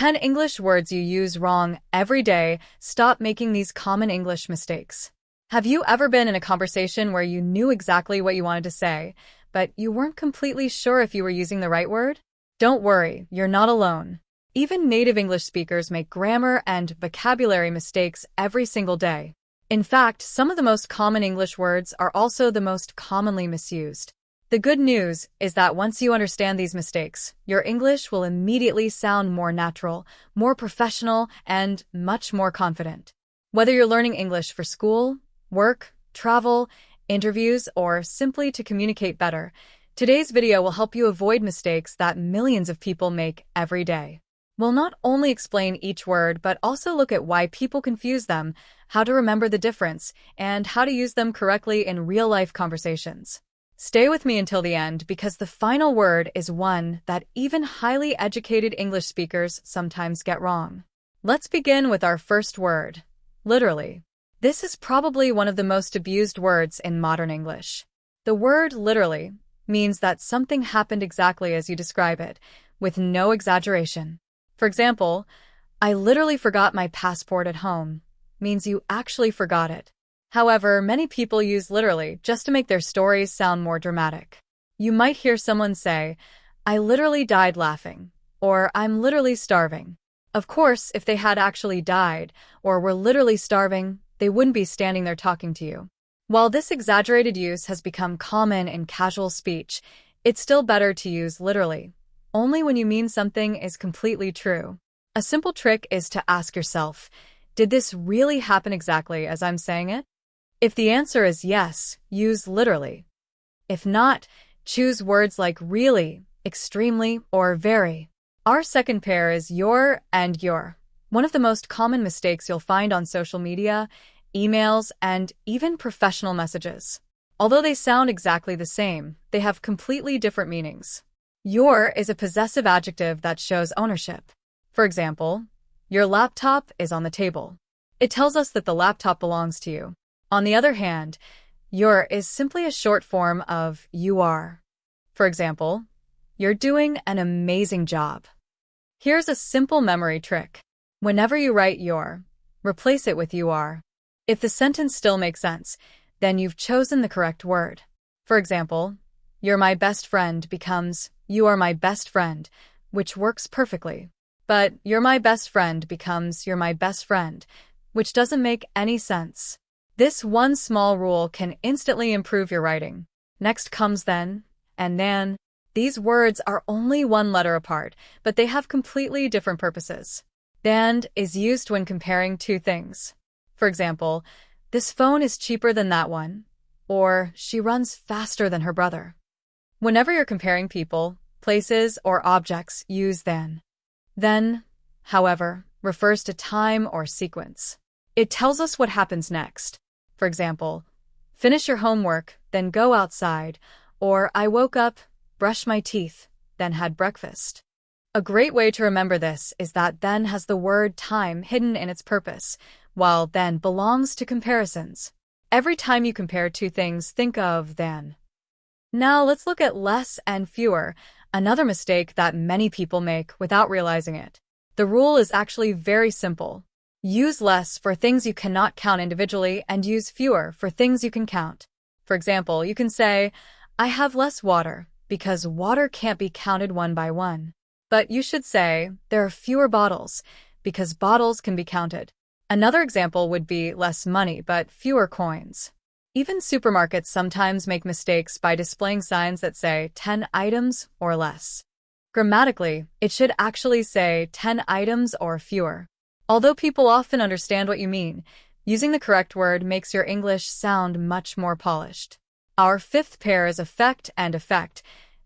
10 English words you use wrong every day. Stop making these common English mistakes. Have you ever been in a conversation where you knew exactly what you wanted to say, but you weren't completely sure if you were using the right word? Don't worry, you're not alone. Even native English speakers make grammar and vocabulary mistakes every single day. In fact, some of the most common English words are also the most commonly misused. The good news is that once you understand these mistakes, your English will immediately sound more natural, more professional, and much more confident. Whether you're learning English for school, work, travel, interviews, or simply to communicate better, today's video will help you avoid mistakes that millions of people make every day. We'll not only explain each word, but also look at why people confuse them, how to remember the difference, and how to use them correctly in real-life conversations. Stay with me until the end because the final word is one that even highly educated English speakers sometimes get wrong. Let's begin with our first word, literally. This is probably one of the most abused words in modern English. The word literally means that something happened exactly as you describe it, with no exaggeration. For example, I literally forgot my passport at home means you actually forgot it. However, many people use literally just to make their stories sound more dramatic. You might hear someone say, I literally died laughing, or I'm literally starving. Of course, if they had actually died, or were literally starving, they wouldn't be standing there talking to you. While this exaggerated use has become common in casual speech, it's still better to use literally, only when you mean something is completely true. A simple trick is to ask yourself, did this really happen exactly as I'm saying it? If the answer is yes, use literally. If not, choose words like really, extremely, or very. Our second pair is your and your. One of the most common mistakes you'll find on social media, emails, and even professional messages. Although they sound exactly the same, they have completely different meanings. Your is a possessive adjective that shows ownership. For example, your laptop is on the table. It tells us that the laptop belongs to you. On the other hand, your is simply a short form of you are. For example, you're doing an amazing job. Here's a simple memory trick. Whenever you write your, replace it with you are. If the sentence still makes sense, then you've chosen the correct word. For example, you're my best friend becomes you are my best friend, which works perfectly. But you're my best friend becomes you're my best friend, which doesn't make any sense. This one small rule can instantly improve your writing. Next comes then and than. These words are only one letter apart, but they have completely different purposes. Than is used when comparing two things. For example, this phone is cheaper than that one, or she runs faster than her brother. Whenever you're comparing people, places, or objects, use than. Then, however, refers to time or sequence. It tells us what happens next. For example, finish your homework, then go outside, or I woke up, brushed my teeth, then had breakfast. A great way to remember this is that then has the word time hidden in its purpose, while then belongs to comparisons. Every time you compare two things, think of than. Now let's look at less and fewer, another mistake that many people make without realizing it. The rule is actually very simple. Use less for things you cannot count individually and use fewer for things you can count. For example, you can say, I have less water because water can't be counted one by one. But you should say, there are fewer bottles because bottles can be counted. Another example would be less money but fewer coins. Even supermarkets sometimes make mistakes by displaying signs that say 10 items or less. Grammatically, it should actually say 10 items or fewer. Although people often understand what you mean, using the correct word makes your English sound much more polished. Our fifth pair is affect and effect,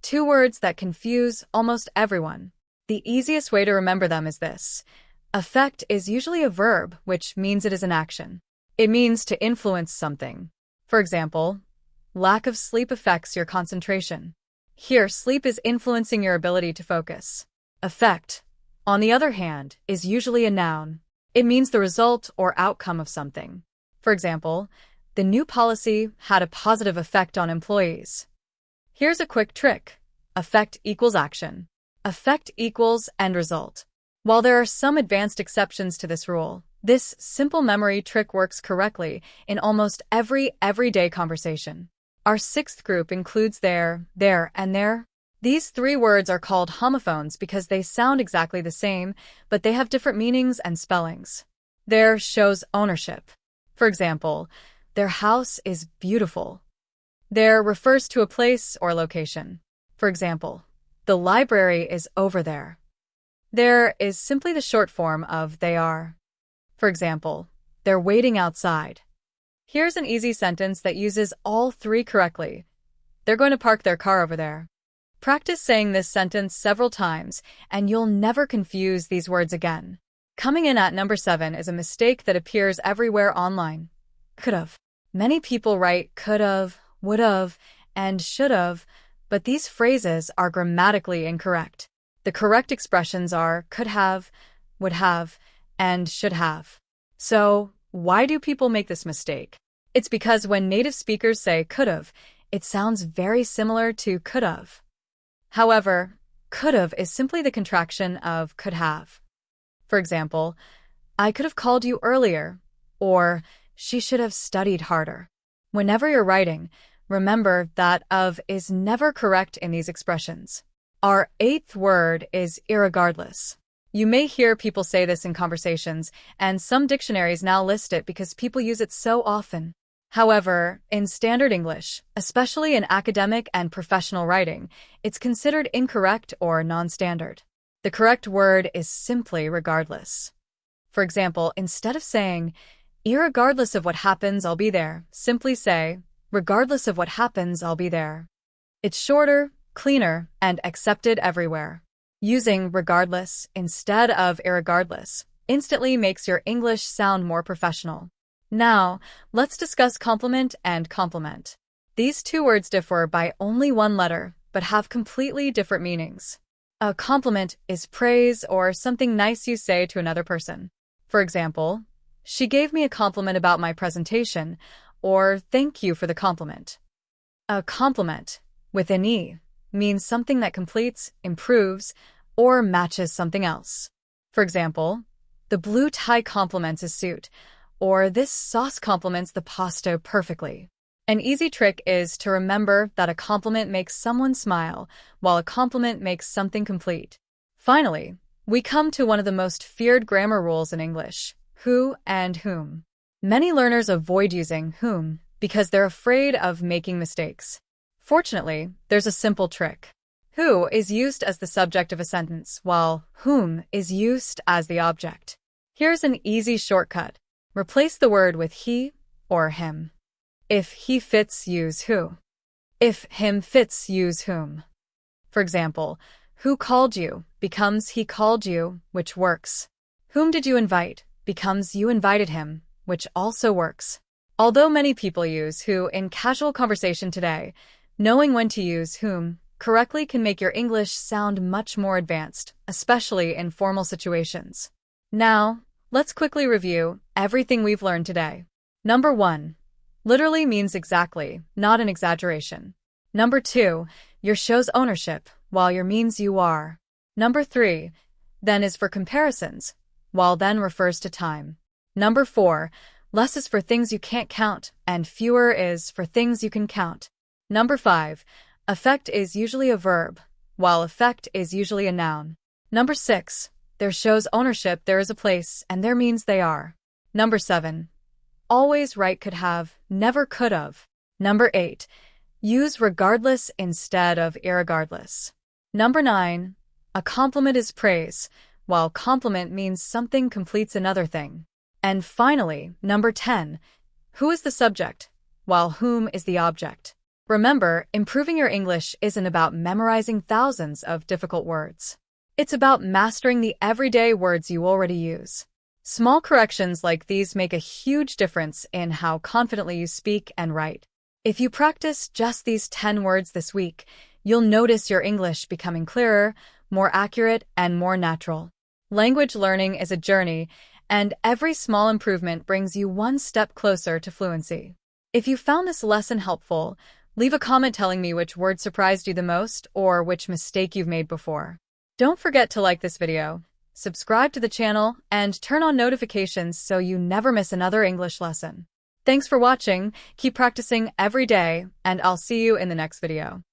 two words that confuse almost everyone. The easiest way to remember them is this. Affect is usually a verb, which means it is an action. It means to influence something. For example, lack of sleep affects your concentration. Here, sleep is influencing your ability to focus. Affect, on the other hand, is usually a noun. It means the result or outcome of something. For example, the new policy had a positive effect on employees. Here's a quick trick. Effect equals action. Effect equals end result. While there are some advanced exceptions to this rule, this simple memory trick works correctly in almost every everyday conversation. Our sixth group includes there, and there. These three words are called homophones because they sound exactly the same, but they have different meanings and spellings. There shows ownership. For example, their house is beautiful. There refers to a place or location. For example, the library is over there. There is simply the short form of they are. For example, they're waiting outside. Here's an easy sentence that uses all three correctly. They're going to park their car over there. Practice saying this sentence several times, and you'll never confuse these words again. Coming in at number 7 is a mistake that appears everywhere online. Could've. Many people write could've, would've, and should've, but these phrases are grammatically incorrect. The correct expressions are could have, would have, and should have. So, why do people make this mistake? It's because when native speakers say could've, it sounds very similar to could've. However, could've is simply the contraction of could have. For example, I could have called you earlier, or she should have studied harder. Whenever you're writing, remember that of is never correct in these expressions. Our 8th word is irregardless. You may hear people say this in conversations, and some dictionaries now list it because people use it so often. However, in standard English, especially in academic and professional writing, it's considered incorrect or non-standard. The correct word is simply regardless. For example, instead of saying, irregardless of what happens, I'll be there, simply say, regardless of what happens, I'll be there. It's shorter, cleaner, and accepted everywhere. Using regardless instead of irregardless instantly makes your English sound more professional. Now, let's discuss compliment and compliment. These two words differ by only one letter, but have completely different meanings. A compliment is praise or something nice you say to another person. For example, she gave me a compliment about my presentation, or thank you for the compliment. A compliment, with an E, means something that completes, improves, or matches something else. For example, the blue tie complements his suit, or this sauce complements the pasta perfectly. An easy trick is to remember that a compliment makes someone smile, while a compliment makes something complete. Finally, we come to one of the most feared grammar rules in English, who and whom. Many learners avoid using whom because they're afraid of making mistakes. Fortunately, there's a simple trick. Who is used as the subject of a sentence, while whom is used as the object. Here's an easy shortcut. Replace the word with he or him. If he fits, use who. If him fits, use whom. For example, who called you becomes he called you, which works. Whom did you invite becomes you invited him, which also works. Although many people use who in casual conversation today, knowing when to use whom correctly can make your English sound much more advanced, especially in formal situations. Now, let's quickly review everything we've learned today. Number 1. Literally means exactly, not an exaggeration. Number 2. Your shows ownership, while your means you are. Number 3. Then is for comparisons, while then refers to time. Number 4. Less is for things you can't count, and fewer is for things you can count. Number 5. Affect is usually a verb, while effect is usually a noun. Number 6. There shows ownership, there is a place, and there means they are. Number 7. Always write could have, never could have. Number 8. Use regardless instead of irregardless. Number 9. A compliment is praise, while compliment means something completes another thing. And finally, number 10. Who is the subject, while whom is the object. Remember, improving your English isn't about memorizing thousands of difficult words. It's about mastering the everyday words you already use. Small corrections like these make a huge difference in how confidently you speak and write. If you practice just these 10 words this week, you'll notice your English becoming clearer, more accurate, and more natural. Language learning is a journey, and every small improvement brings you one step closer to fluency. If you found this lesson helpful, leave a comment telling me which word surprised you the most or which mistake you've made before. Don't forget to like this video, subscribe to the channel, and turn on notifications so you never miss another English lesson. Thanks for watching, keep practicing every day, and I'll see you in the next video.